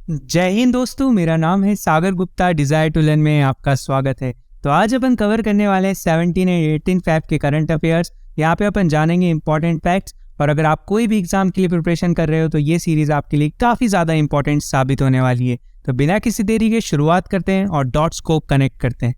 जय हिंद दोस्तों, मेरा नाम है सागर गुप्ता। डिजायर टू लर्न में आपका स्वागत है। तो आज अपन कवर करने वाले हैं 17 एंड 18 फैब के करंट अफेयर्स। यहाँ पे अपन जानेंगे इंपॉर्टेंट फैक्ट्स, और अगर आप कोई भी एग्जाम के लिए प्रिपरेशन कर रहे हो तो ये सीरीज आपके लिए काफ़ी ज़्यादा इंपॉर्टेंट साबित होने वाली है। तो बिना किसी देरी के शुरुआत करते हैं और डॉट्स को कनेक्ट करते हैं।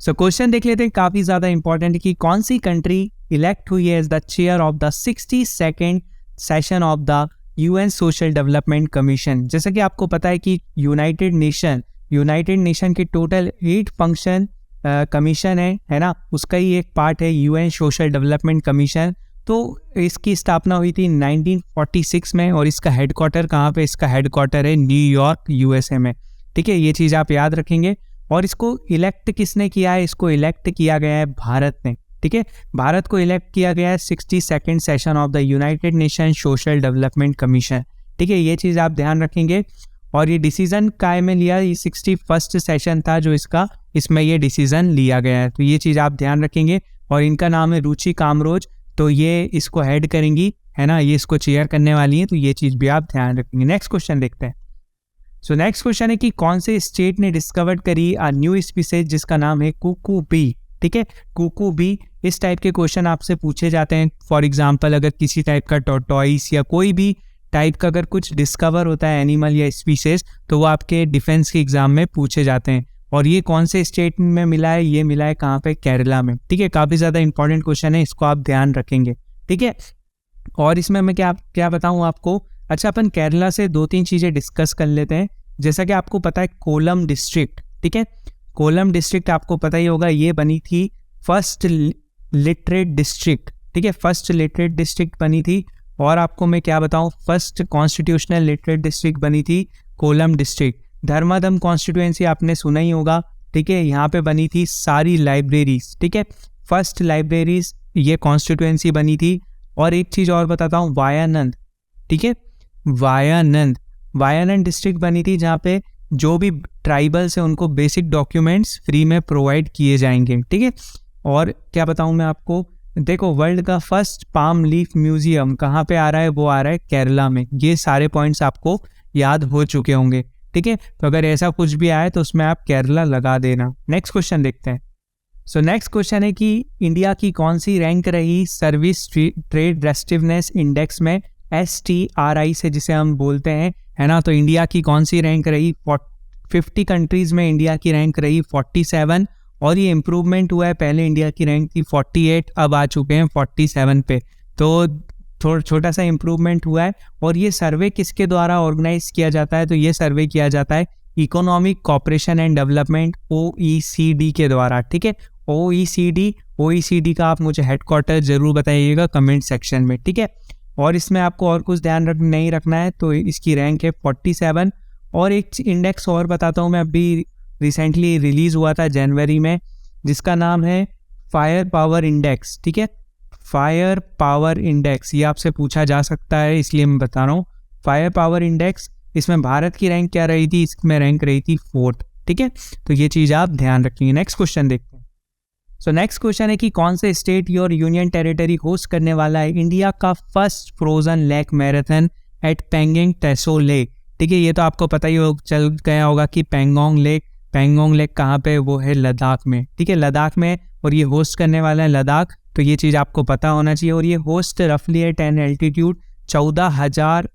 सो क्वेश्चन देख लेते हैं, काफ़ी ज़्यादा इंपॉर्टेंट कि कौन सी कंट्री इलेक्ट हुई है as the chair of the 62nd session of the UN social development commission. जैसा कि आपको पता है कि यूनाइटेड नेशन के टोटल 8 फंक्शन कमीशन है ना, उसका ही एक पार्ट है यूएन सोशल डेवलपमेंट कमीशन। तो इसकी स्थापना हुई थी 1946 में, और इसका हेडक्वार्टर कहाँ पे? इसका हेडक्वार्टर है न्यूयॉर्क यूएसए में। ठीक है, ये चीज़ आप याद रखेंगे। और इसको इलेक्ट किसने किया है? इसको इलेक्ट किया गया है भारत ने। ठीक है, भारत को इलेक्ट किया गया है 62nd session of the United nation social development commission. ठीक है, ये चीज़ आप ध्यान रखेंगे। और ये डिसीजन काय में लिया? ये 61st सेशन था जो इसमें ये डिसीजन लिया गया है। तो ये चीज़ आप ध्यान रखेंगे। और इनका नाम है रुचि कामरोज, तो ये इसको हेड करेंगी, है ना, ये इसको चेयर करने वाली है। तो ये चीज़ भी आप ध्यान रखेंगे। नेक्स्ट क्वेश्चन देखते हैं। सो नेक्स्ट क्वेश्चन है कि कौन से स्टेट ने डिस्कवर करी अ न्यू स्पीसीज जिसका नाम है कुकू बी। ठीक है, कुकू बी। इस टाइप के क्वेश्चन आपसे पूछे जाते हैं। फॉर एग्जांपल, अगर किसी टाइप का टॉर्टोइस या कोई भी टाइप का अगर कुछ डिस्कवर होता है एनिमल या स्पीसीज, तो वो आपके डिफेंस के एग्जाम में पूछे जाते हैं। और ये कौन से स्टेट में मिला है? ये मिला है कहाँ पे? केरला में। ठीक है, काफ़ी ज़्यादा इंपॉर्टेंट क्वेश्चन है, इसको आप ध्यान रखेंगे। ठीक है, और इसमें मैं क्या बताऊँ आपको। अच्छा, अपन केरला से 2-3 चीज़ें डिस्कस कर लेते हैं। जैसा कि आपको पता है कोलम डिस्ट्रिक्ट, ठीक है, कोलम डिस्ट्रिक्ट आपको पता ही होगा, ये बनी थी फर्स्ट लिटरेट डिस्ट्रिक्ट। ठीक है, फर्स्ट लिटरेट डिस्ट्रिक्ट बनी थी। और आपको मैं क्या बताऊं, फर्स्ट कॉन्स्टिट्यूशनल लिटरेट डिस्ट्रिक्ट बनी थी कोलम डिस्ट्रिक्ट। धर्मादम कॉन्स्टिट्यूएंसी आपने सुना ही होगा। ठीक है, यहाँ पे बनी थी सारी लाइब्रेरीज। ठीक है, फर्स्ट लाइब्रेरीज ये कॉन्स्टिट्यूएंसी बनी थी। और एक चीज़ और बताता हूँ, वायानंद। ठीक है, वायानंद डिस्ट्रिक्ट बनी थी जहाँ पे जो भी ट्राइबल्स हैं उनको बेसिक डॉक्यूमेंट्स फ्री में प्रोवाइड किए जाएंगे। ठीक है, और क्या बताऊँ मैं आपको, देखो वर्ल्ड का फर्स्ट पाम लीफ म्यूजियम कहाँ पे आ रहा है? वो आ रहा है केरला में। ये सारे पॉइंट्स आपको याद हो चुके होंगे। ठीक है, तो अगर ऐसा कुछ भी आए तो उसमें आप केरला लगा देना। नेक्स्ट क्वेश्चन देखते हैं। सो नेक्स्ट क्वेश्चन है कि इंडिया की कौन सी रैंक रही सर्विस ट्रेड रेस्टिवनेस इंडेक्स में? STRI से जिसे हम बोलते हैं, है ना। तो इंडिया की कौन सी रैंक रही? 50 कंट्रीज़ में इंडिया की रैंक रही 47, और ये इम्प्रूवमेंट हुआ है। पहले इंडिया की रैंक थी 48, अब आ चुके हैं 47 पे। तो थोड़ा छोटा सा इम्प्रूवमेंट हुआ है। और ये सर्वे किसके द्वारा ऑर्गेनाइज किया जाता है? तो ये सर्वे किया जाता है economic cooperation and development OECD के द्वारा। ठीक है, OECD का आप मुझे हेडक्वार्टर जरूर बताइएगा कमेंट सेक्शन में। ठीक है, और इसमें आपको और कुछ ध्यान नहीं रखना है। तो इसकी रैंक है 47। और एक इंडेक्स और बताता हूँ मैं, अभी रिसेंटली रिलीज़ हुआ था जनवरी में, जिसका नाम है फायर पावर इंडेक्स। ठीक है, फायर पावर इंडेक्स, ये आपसे पूछा जा सकता है इसलिए मैं बता रहा हूँ। फायर पावर इंडेक्स, इसमें भारत की रैंक क्या रही थी? इसमें रैंक रही थी 4th। ठीक है, तो ये चीज़ आप ध्यान रखेंगे। नेक्स्ट क्वेश्चन देखते हैं। सो नेक्स्ट क्वेश्चन है कि कौन से स्टेट और यूनियन टेरिटरी होस्ट करने वाला है इंडिया का first frozen lake marathon at Pangong Tso lake? ठीक है, ये तो आपको पता ही चल गया होगा कि पेंगोंग लेक कहाँ पे? वो है लद्दाख में। ठीक है, लद्दाख में, और ये होस्ट करने वाला है लद्दाख। तो ये चीज़ आपको पता होना चाहिए। और ये होस्ट रफली है 10 एल्टीट्यूड, 14,000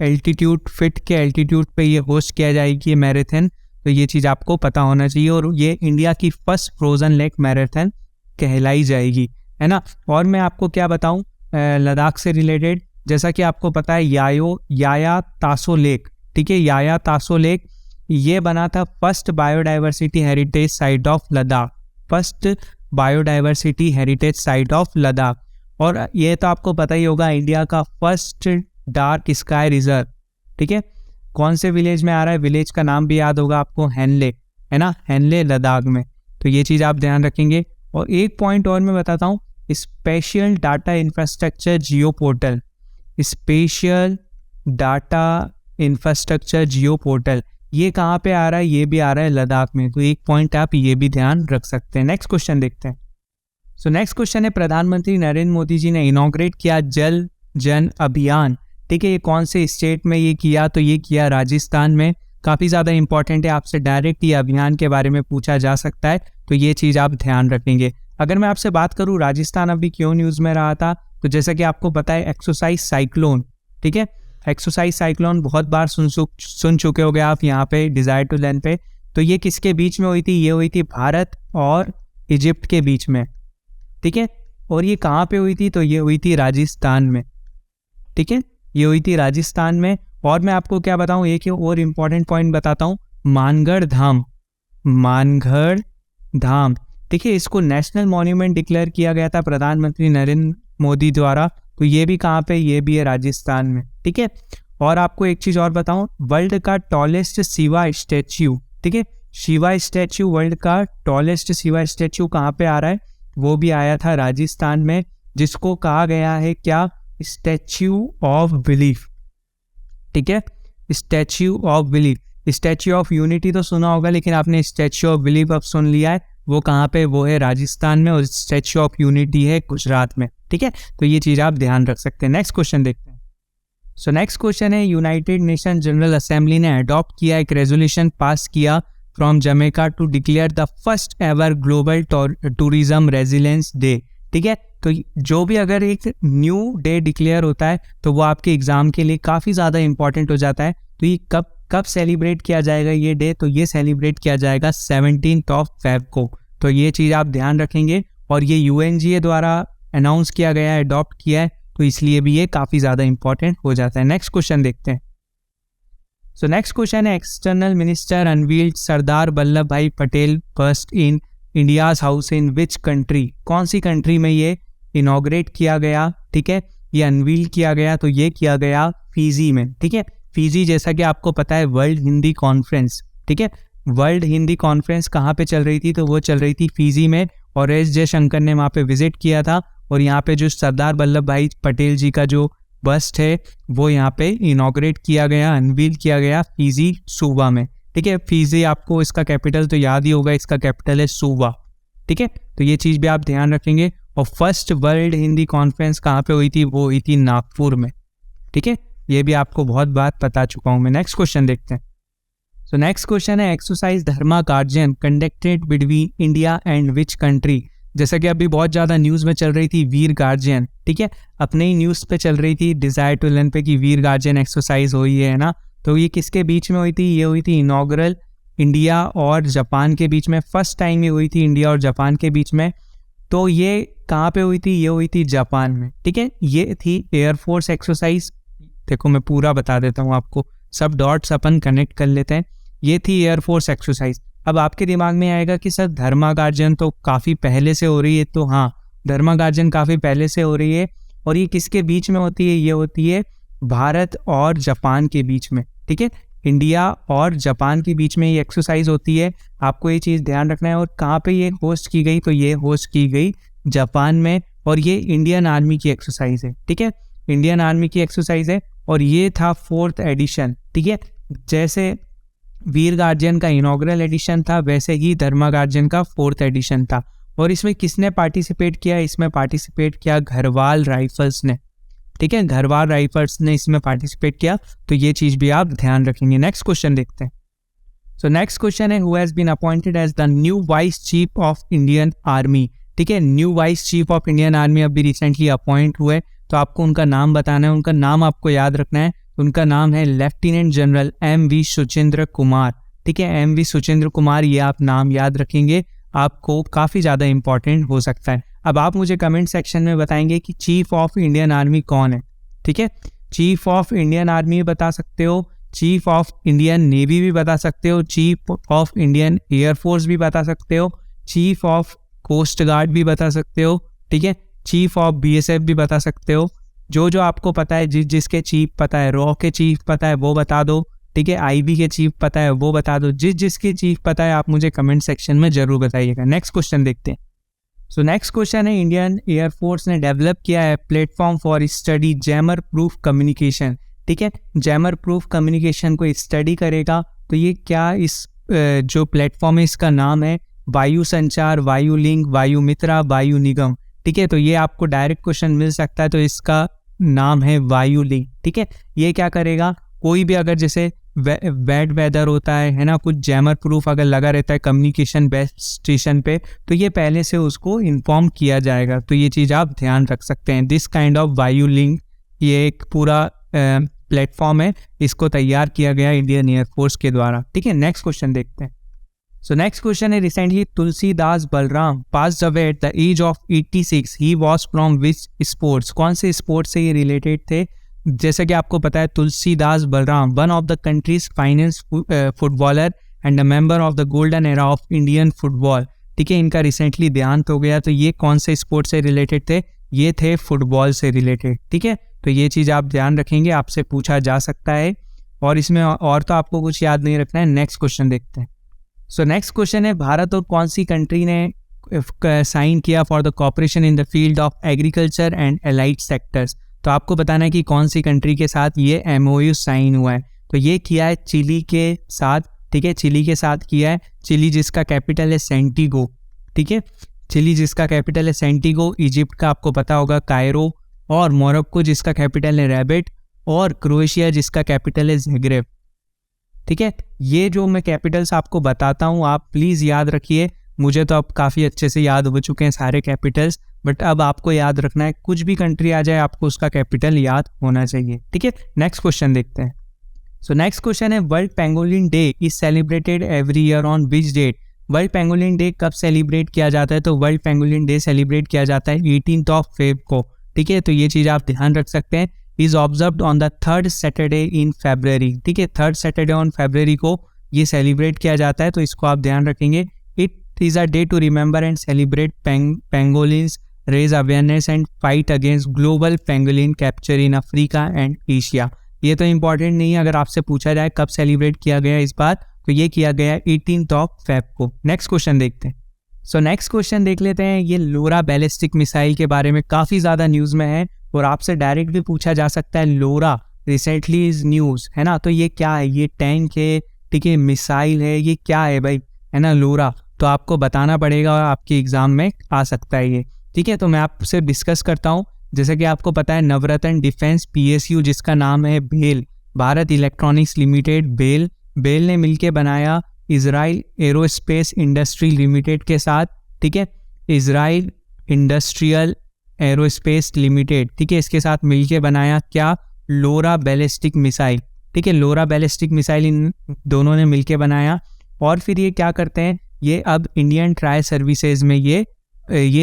एल्टीट्यूड फीट के एल्टीट्यूड पे ये होस्ट किया जाएगी ये मैराथन। तो ये चीज़ आपको पता होना चाहिए। और ये इंडिया की फर्स्ट फ्रोजन लेक मैराथन कहलाई जाएगी, है ना। और मैं आपको क्या बताऊं लद्दाख से रिलेटेड, जैसा कि आपको पता है याया तासो लेक। ठीक है, याया तासो लेक ये बना था first biodiversity heritage site of Ladakh, first biodiversity heritage site of Ladakh. और ये तो आपको पता ही होगा, इंडिया का फर्स्ट डार्क स्काई रिजर्व। ठीक है, कौन से विलेज में आ रहा है? विलेज का नाम भी याद होगा आपको, हैनले, है ना, हैनले लद्दाख में। तो ये चीज़ आप ध्यान रखेंगे। और एक पॉइंट और मैं बताता हूँ, स्पेशल डाटा इंफ्रास्ट्रक्चर जियो पोर्टल, स्पेशल डाटा इंफ्रास्ट्रक्चर जियो पोर्टल, ये कहाँ पे आ रहा है? ये भी आ रहा है लद्दाख में। तो एक पॉइंट आप ये भी ध्यान रख सकते हैं। नेक्स्ट क्वेश्चन देखते हैं। सो नेक्स्ट क्वेश्चन है, प्रधानमंत्री नरेंद्र मोदी जी ने इनॉग्रेट किया जल जन अभियान, ठीक है, ये कौन से स्टेट में ये किया? तो ये किया राजस्थान में। काफ़ी ज़्यादा इंपॉर्टेंट है, आपसे डायरेक्ट ये अभियान के बारे में पूछा जा सकता है, तो ये चीज़ आप ध्यान रखेंगे। अगर मैं आपसे बात करूँ राजस्थान अभी क्यों न्यूज़ में रहा था, तो जैसा कि आपको पता है एक्सरसाइज साइक्लोन, ठीक है, एक्सरसाइज साइक्लोन बहुत बार सुन चुके होगे आप यहाँ पे डिज़ायर टू लर्न पे। तो ये किसके बीच में हुई थी? ये हुई थी भारत और इजिप्ट के बीच में, ठीक है। और ये कहाँ पे हुई थी? तो ये हुई थी राजस्थान में, ठीक है, ये हुई थी राजस्थान में। और मैं आपको क्या बताऊँ, एक और इम्पॉर्टेंट पॉइंट बताता हूँ, मानगढ़ धाम, मानगढ़ धाम, देखिए इसको नेशनल मॉन्यूमेंट डिक्लेयर किया गया था प्रधानमंत्री नरेंद्र मोदी द्वारा। तो ये भी कहाँ पे? ये भी है राजस्थान में, ठीक है। और आपको एक चीज़ और बताऊँ, वर्ल्ड का टॉलेस्ट शिवा स्टैच्यू, ठीक है, शिवा स्टैच्यू, वर्ल्ड का टॉलेस्ट शिवा स्टैच्यू कहाँ पे आ रहा है? वो भी आया था राजस्थान में, जिसको कहा गया है क्या? स्टैच्यू ऑफ बिलीफ, ठीक है, statue of belief. Statue of unity तो सुना होगा, लेकिन आपने स्टैच्यू ऑफ बिलीफ अब सुन लिया है, वो कहाँ पे? वो है राजस्थान में, और स्टैच्यू ऑफ यूनिटी है गुजरात में, ठीक है। तो ये चीज़ आप ध्यान रख सकते हैं। नेक्स्ट क्वेश्चन देखते हैं। सो नेक्स्ट क्वेश्चन है, यूनाइटेड नेशन जनरल असेंबली ने अडॉप्ट किया, एक रेजोल्यूशन पास किया from Jamaica to declare the first ever global tourism resilience day, ठीक है। तो जो भी अगर एक न्यू डे डिक्लेयर होता है तो वो आपके एग्जाम के लिए काफ़ी ज़्यादा इंपॉर्टेंट हो जाता है। तो ये कब सेलिब्रेट किया जाएगा ये डे? तो ये सेलिब्रेट किया जाएगा 17 फेब को। तो ये चीज़ आप ध्यान रखेंगे, और ये UNGA द्वारा अनाउंस किया गया है, अडॉप्ट किया है, तो इसलिए भी ये काफ़ी ज़्यादा इंपॉर्टेंट हो जाता है। नेक्स्ट क्वेश्चन देखते हैं। सो नेक्स्ट क्वेश्चन है, external minister unveiled Sardar Vallabh Bhai Patel bust in India's house in which country? कौन सी कंट्री में ये इनॉग्रेट किया गया, ठीक है, ये अनवील किया गया? तो ये किया गया फीजी में, ठीक है। फीजी जैसा कि आपको पता है वर्ल्ड हिंदी कॉन्फ्रेंस, ठीक है, वर्ल्ड हिंदी कॉन्फ्रेंस कहाँ पे चल रही थी? तो वो चल रही थी फीजी में, और एस जयशंकर ने वहाँ पे विजिट किया था, और यहाँ पे जो सरदार वल्लभ भाई पटेल जी का जो बस्ट है वो यहाँ पे इनॉग्रेट किया गया, अनवील किया गया फीजी सूबा में, ठीक है। फीजी आपको इसका कैपिटल तो याद ही होगा, इसका कैपिटल है सूबा, ठीक है। तो ये चीज़ भी आप ध्यान रखेंगे। और फर्स्ट वर्ल्ड हिंदी कॉन्फ्रेंस कहाँ पे हुई थी? वो हुई थी नागपुर में, ठीक है। ये भी आपको बहुत बात बता चुका हूँ मैं। नेक्स्ट क्वेश्चन देखते हैं। सो नेक्स्ट क्वेश्चन है, exercise Dharma guardian conducted between India and which country? जैसा कि अभी बहुत ज़्यादा न्यूज़ में चल रही थी वीर गार्जियन, ठीक है, अपने ही न्यूज़ पे चल रही थी डिज़ायर टू लर्न पे कि वीर गार्जियन एक्सरसाइज हुई है ना। तो ये किसके बीच में हुई थी? ये हुई थी इनॉग्रल इंडिया और जापान के बीच में, फर्स्ट टाइम ये हुई थी इंडिया और जापान के बीच में। तो ये कहाँ पे हुई थी? ये हुई थी जापान में, ठीक है। ये थी एयरफोर्स एक्सरसाइज, देखो मैं पूरा बता देता हूँ आपको, सब डॉट्स अपन कनेक्ट कर लेते हैं। ये थी एयरफोर्स एक्सरसाइज। अब आपके दिमाग में आएगा कि सर धर्मा गार्जियन तो काफ़ी पहले से हो रही है, तो हाँ, धर्मा गार्जियन काफ़ी पहले से हो रही है, और ये किसके बीच में होती है? ये होती है भारत और जापान के बीच में, ठीक है, इंडिया और जापान के बीच में ये एक्सरसाइज होती है। आपको ये चीज़ ध्यान रखना है। और कहाँ पे ये होस्ट की गई? तो ये होस्ट की गई जापान में, और ये इंडियन आर्मी की एक्सरसाइज है, ठीक है, इंडियन आर्मी की एक्सरसाइज है। और ये था 4th एडिशन, ठीक है। जैसे वीर गार्जियन का इनॉग्रल एडिशन था, वैसे ही धर्मा गार्जियन का 4th एडिशन था। और इसमें किसने पार्टिसिपेट किया? इसमें पार्टिसिपेट किया घरवाल राइफल्स ने, ठीक है, घरवाल राइफल्स ने इसमें पार्टिसिपेट किया। तो ये चीज़ भी आप ध्यान रखेंगे। नेक्स्ट क्वेश्चन देखते हैं। सो नेक्स्ट क्वेश्चन है, who has been appointed as the new vice chief of Indian Army? ठीक है, new vice chief of Indian Army अभी रिसेंटली अपॉइंट हुए, तो आपको उनका नाम बताना है, उनका नाम आपको याद रखना है। उनका नाम है lieutenant general MV Suchendra Kumar, ठीक है, MV सुचेंद्र कुमार, ये आप नाम याद रखेंगे, आपको काफ़ी ज़्यादा इंपॉर्टेंट हो सकता है। अब आप मुझे कमेंट सेक्शन में बताएंगे कि चीफ ऑफ इंडियन आर्मी कौन है, ठीक है। चीफ ऑफ इंडियन आर्मी बता सकते हो, चीफ ऑफ इंडियन नेवी भी बता सकते हो, चीफ ऑफ इंडियन एयरफोर्स भी बता सकते हो, चीफ ऑफ कोस्ट गार्ड भी बता सकते हो, ठीक है, चीफ ऑफ BSF भी बता सकते हो। जो आपको पता है, जिसके चीफ पता है, रॉ के चीफ पता है वो बता दो, ठीक है, IB के चीफ पता है वो बता दो। जिसके चीफ पता है आप मुझे कमेंट सेक्शन में जरूर बताइएगा। नेक्स्ट क्वेश्चन देखते हैं। सो नेक्स्ट क्वेश्चन है, इंडियन एयरफोर्स ने डेवलप किया है platform for study jammer proof communication, ठीक है, जैमर प्रूफ कम्युनिकेशन को स्टडी करेगा। तो ये क्या, इस जो प्लेटफॉर्म है इसका नाम है वायु संचार, वायु लिंक, वायु मित्रा, वायु निगम। ठीक है, तो ये आपको डायरेक्ट क्वेश्चन मिल सकता है, तो इसका नाम है वायु लिंक। ठीक है, ये क्या करेगा, कोई भी अगर जैसे बैड वेदर होता है ना, कुछ जैमर प्रूफ अगर लगा रहता है कम्युनिकेशन बेस स्टेशन पे, तो ये पहले से उसको इन्फॉर्म किया जाएगा। तो ये चीज़ आप ध्यान रख सकते हैं। दिस काइंड ऑफ वायु लिंक, ये एक पूरा प्लेटफॉर्म है, इसको तैयार किया गया इंडियन एयरफोर्स के द्वारा। ठीक है, नेक्स्ट क्वेश्चन देखते हैं। सो नेक्स्ट क्वेश्चन है, recently Tulsidas Balram passed away at the age of 86, he was from which sports. कौन से स्पोर्ट्स से ये रिलेटेड थे? जैसे कि आपको पता है Tulsidas Balram one of the countries finance footballer and a member of the golden era of Indian football. ठीक है, इनका रिसेंटली देहांत हो गया। तो ये कौन से स्पोर्ट से रिलेटेड थे? ये थे फुटबॉल से रिलेटेड। ठीक है, तो ये चीज़ आप ध्यान रखेंगे, आपसे पूछा जा सकता है। और इसमें और तो आपको कुछ याद नहीं रखना है। नेक्स्ट क्वेश्चन देखते हैं। सो नेक्स्ट क्वेश्चन है, भारत और कौन सी कंट्री ने साइन किया for the cooperation in the field of agriculture and allied sectors. तो आपको बताना है कि कौन सी कंट्री के साथ ये MOU साइन हुआ है। तो ये किया है चिली के साथ। ठीक है, चिली के साथ किया है। चिली जिसका कैपिटल है सेंटिगो। ठीक है, चिली जिसका कैपिटल है सेंटिगो, इजिप्ट का आपको पता होगा कायरो, और मोरक्को जिसका कैपिटल है रैबिट, और क्रोएशिया जिसका कैपिटल है ज़ाग्रेब। ठीक है, ये जो मैं कैपिटल्स आपको बताता हूँ आप प्लीज़ याद रखिए। मुझे तो अब काफ़ी अच्छे से याद हो चुके हैं सारे कैपिटल्स, बट अब आपको याद रखना है, कुछ भी कंट्री आ जाए आपको उसका कैपिटल याद होना चाहिए। ठीक है, नेक्स्ट क्वेश्चन देखते हैं। सो नेक्स्ट क्वेश्चन है, world pangolin day is celebrated every year on which date. World pangolin day कब सेलिब्रेट किया जाता है? तो वर्ल्ड पेंगोलिन डे सेलिब्रेट किया जाता है 18 फेब को। ठीक है, तो ये चीज़ आप ध्यान रख सकते हैं। Is observed on the 3rd Saturday in February। ठीक है, 3rd सैटरडे ऑन February को ये सेलिब्रेट किया जाता है, तो इसको आप ध्यान रखेंगे। It is a day to remember and celebrate pangolins, raise awareness and fight against global pangolin capture in Africa and Asia. ये तो इंपॉर्टेंट नहीं है, अगर आपसे पूछा जाए कब सेलिब्रेट किया गया इस बार, तो ये किया गया 18 फेब को। नेक्स्ट क्वेश्चन देखते हैं। सो नेक्स्ट क्वेश्चन देख लेते हैं। ये लोरा बैलिस्टिक मिसाइल के बारे में काफ़ी ज़्यादा न्यूज़ में है, और आपसे डायरेक्ट भी पूछा जा सकता है। लोरा रिसेंटली इज न्यूज़, है ना, तो ये क्या है? ये टैंक है, ठीक है, मिसाइल है, ये क्या है भाई, है ना, लोरा। तो आपको बताना पड़ेगा और आपके एग्जाम में आ सकता है ये। ठीक है, तो मैं आपसे डिस्कस करता हूँ। जैसे कि आपको पता है नवरत्न डिफेंस PSU जिसका नाम है BEL, Bharat Electronics Limited, BEL ने मिलके बनाया इजराइल एरोस्पेस इंडस्ट्री लिमिटेड के साथ। ठीक है, इजराइल इंडस्ट्रियल एरोस्पेस लिमिटेड, ठीक है, इसके साथ मिलके बनाया क्या? लोरा बैलिस्टिक मिसाइल। ठीक है, लोरा बैलिस्टिक मिसाइल इन दोनों ने मिलके बनाया। और फिर ये क्या करते हैं, ये अब इंडियन ट्रायल सर्विसेज में ये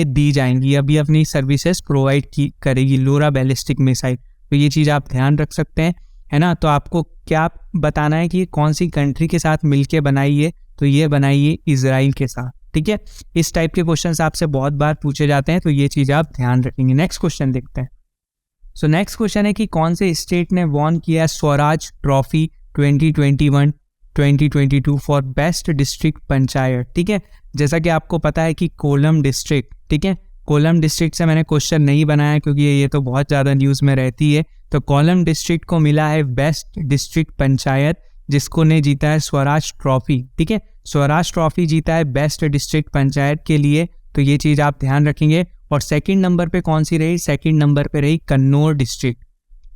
दी जाएंगी, अभी अपनी सर्विसेज प्रोवाइड करेगी लोरा बैलिस्टिक मिसाइल। तो ये चीज़ आप ध्यान रख सकते हैं, है ना। तो आपको क्या बताना है कि कौन सी कंट्री के साथ मिलके बनाई है? तो ये बनाई है इजराइल के साथ। ठीक है, इस टाइप के क्वेश्चंस आपसे बहुत बार पूछे जाते हैं, तो ये चीज़ आप ध्यान रखेंगे। नेक्स्ट क्वेश्चन देखते हैं। सो नेक्स्ट क्वेश्चन है कि कौन से स्टेट ने वॉन किया Swaraj trophy 2021-2022 for best district panchayat. ठीक है, जैसा कि आपको पता है कि कोलम डिस्ट्रिक्ट, ठीक है, कोलम डिस्ट्रिक्ट से मैंने क्वेश्चन नहीं बनाया क्योंकि ये तो बहुत ज़्यादा न्यूज़ में रहती है। तो कोलम डिस्ट्रिक्ट को मिला है बेस्ट डिस्ट्रिक्ट पंचायत, जिसको ने जीता है स्वराज ट्रॉफी। ठीक है, स्वराज ट्रॉफी जीता है बेस्ट डिस्ट्रिक्ट पंचायत के लिए, तो ये चीज़ आप ध्यान रखेंगे। और सेकंड नंबर पे कौन सी रही? सेकंड नंबर पे रही कन्नौर डिस्ट्रिक्ट।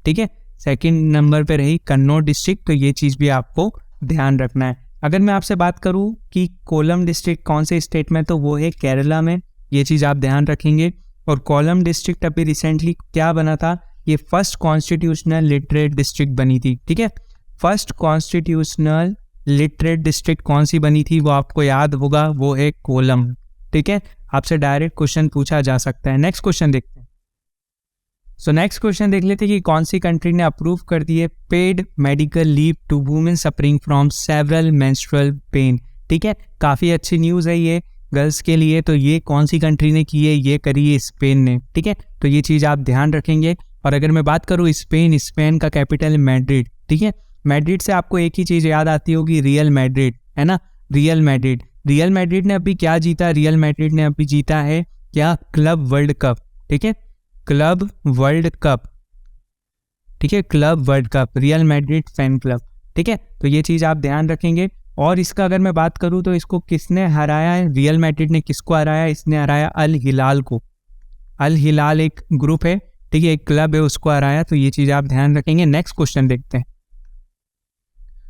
ठीक है, सेकंड नंबर पे रही कन्नौर डिस्ट्रिक्ट, तो ये चीज़ भी आपको ध्यान रखना है। अगर मैं आपसे बात करूँ कि कोलम डिस्ट्रिक्ट कौन से स्टेट में, तो वो है केरला में, ये चीज़ आप ध्यान रखेंगे। और कोलम डिस्ट्रिक्ट अभी रिसेंटली क्या बना था? ये फर्स्ट कॉन्स्टिट्यूशनल लिटरेट डिस्ट्रिक्ट बनी थी। ठीक है, फर्स्ट कॉन्स्टिट्यूशनल लिटरेट डिस्ट्रिक्ट कौन सी बनी थी वो आपको याद होगा, वो है कोलम। ठीक है, आपसे डायरेक्ट क्वेश्चन पूछा जा सकता है। नेक्स्ट क्वेश्चन देखते हैं। सो नेक्स्ट क्वेश्चन देख लेते हैं कि कौन सी कंट्री ने अप्रूव कर दिए paid medical leave to women suffering from several menstrual pain. ठीक है, काफ़ी अच्छी न्यूज़ है ये गर्ल्स के लिए। तो ये कौन सी कंट्री ने की है? ये करी है स्पेन ने। ठीक है, तो ये चीज़ आप ध्यान रखेंगे। और अगर मैं बात करूँ स्पेन का कैपिटल मैड्रिड। ठीक है, मैड्रिड से आपको एक ही चीज़ याद आती होगी, रियल मैड्रिड, है ना, रियल मैड्रिड ने अभी क्या जीता? रियल मैड्रिड ने अभी जीता है क्या? Club world cup. ठीक है, क्लब वर्ल्ड कप। ठीक है, club world cup, real Madrid fan club. ठीक है, तो ये चीज़ आप ध्यान रखेंगे। और इसका अगर मैं बात करूँ तो इसको किसने हराया है, रियल मैड्रिड ने किसको हराया, इसने हराया अल हिलाल को। अल हिलाल एक ग्रुप है, ठीक है, एक क्लब है, उसको हराया। तो ये चीज़ आप ध्यान रखेंगे। नेक्स्ट क्वेश्चन देखते हैं।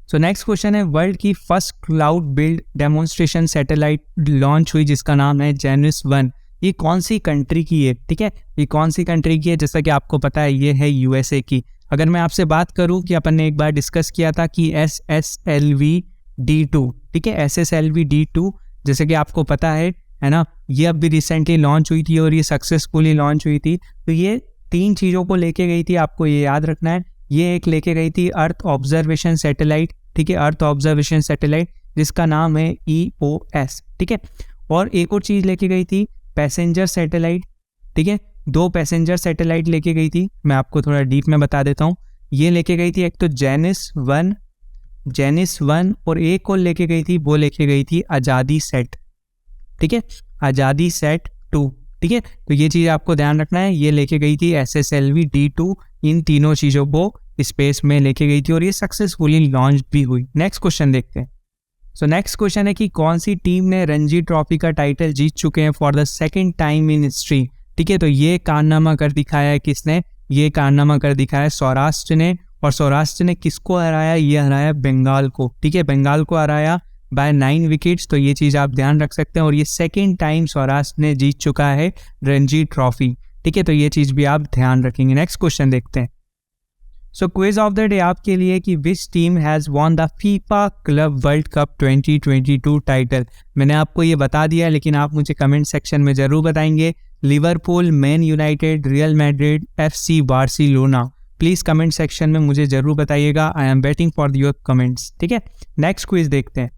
सो नेक्स्ट क्वेश्चन है, वर्ल्ड की first cloud build demonstration satellite launch हुई जिसका नाम है जेनिस 1। ये कौन सी कंट्री की है, ठीक है, ये कौन सी कंट्री की है? जैसा कि आपको पता है ये है यूएसए की। अगर मैं आपसे बात करूं कि अपन ने एक बार डिस्कस किया था कि SSLV-D2, ठीक है, SSLV-D2 जैसे कि आपको पता है ना, ये अब भी रिसेंटली लॉन्च हुई थी और ये सक्सेसफुली लॉन्च हुई थी। तो ये 3 चीज़ों को लेके गई थी, आपको ये याद रखना है। ये एक लेके गई थी अर्थ ऑब्जर्वेशन सैटेलाइट, ठीक है, अर्थ ऑब्जर्वेशन सैटेलाइट जिसका नाम है EOS, ठीक है। और एक और चीज़ लेके गई थी पैसेंजर सैटेलाइट, ठीक है, 2 पैसेंजर सैटेलाइट लेके गई थी। मैं आपको थोड़ा डीप में बता देता हूँ। ये लेके गई थी एक तो जेनिस 1 और एक और लेके गई थी, वो लेके गई थी आज़ादी सेट, ठीक है, आज़ादी सेट 2, ठीक है। तो ये चीज़ आपको ध्यान रखना है। ये लेके गई थी SSLV-D2, इन तीनों चीज़ों को स्पेस में लेके गई थी और ये सक्सेसफुली लॉन्च भी हुई। नेक्स्ट क्वेश्चन देखते हैं। सो नेक्स्ट क्वेश्चन है कि कौन सी टीम ने रणजी ट्रॉफी का टाइटल जीत चुके हैं for the second time in history, ठीक है। तो ये कारनामा कर दिखाया है किसने, ये कारनामा कर दिखाया है सौराष्ट्र ने। और सौराष्ट्र ने किसको हराया, ये हराया बंगाल को, ठीक है, बंगाल को हराया बाय 9 विकेट्स। तो ये चीज़ आप ध्यान रख सकते हैं। और ये सेकेंड टाइम सौराष्ट्र ने जीत चुका है रणजी ट्रॉफी, ठीक है। तो ये चीज़ भी आप ध्यान रखेंगे। नेक्स्ट क्वेश्चन देखते हैं। सो क्विज ऑफ द डे आपके लिए कि which team has won the FIFA club world cup 2022 title. मैंने आपको ये बता दिया है, लेकिन आप मुझे कमेंट सेक्शन में ज़रूर बताएंगे। Liverpool, man United, real Madrid, FC Barcelona. Please comment section में मुझे ज़रूर बताइएगा। I am waiting for your comments, ठीक है। नेक्स्ट क्विज देखते हैं।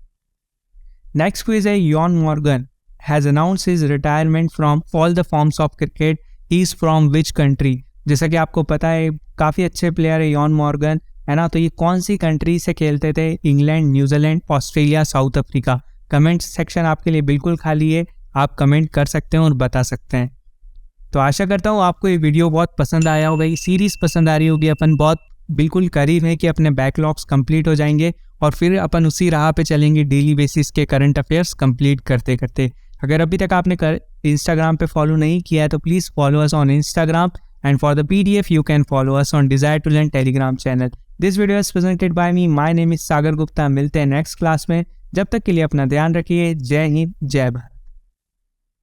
नेक्स्ट क्विज है, Yon Morgan has announced his retirement from all the forms of cricket, he is from which country. जैसा कि आपको पता है काफ़ी अच्छे प्लेयर है यॉन मॉर्गन, है ना। तो ये कौन सी कंट्री से खेलते थे, England, New Zealand, Australia, south Africa. Comment section आपके लिए बिल्कुल खाली है, आप कमेंट कर सकते हैं और बता सकते हैं। तो आशा करता हूँ आपको ये वीडियो बहुत पसंद आया होगा, ये सीरीज़ पसंद आ रही होगी। अपन बहुत बिल्कुल करीब है कि अपने बैकलॉग्स कंप्लीट हो जाएंगे और फिर अपन उसी राह पे चलेंगे डेली बेसिस के करंट अफेयर्स कंप्लीट करते करते। अगर अभी तक आपने इंस्टाग्राम पे फॉलो नहीं किया है तो please follow us on Instagram, and for the PDF you can follow us on Desire to Learn Telegram channel. This video is presented by me. My name is सागर गुप्ता। मिलते हैं नेक्स्ट क्लास में, जब तक के लिए अपना ध्यान रखिए। जय हिंद, जय भारत।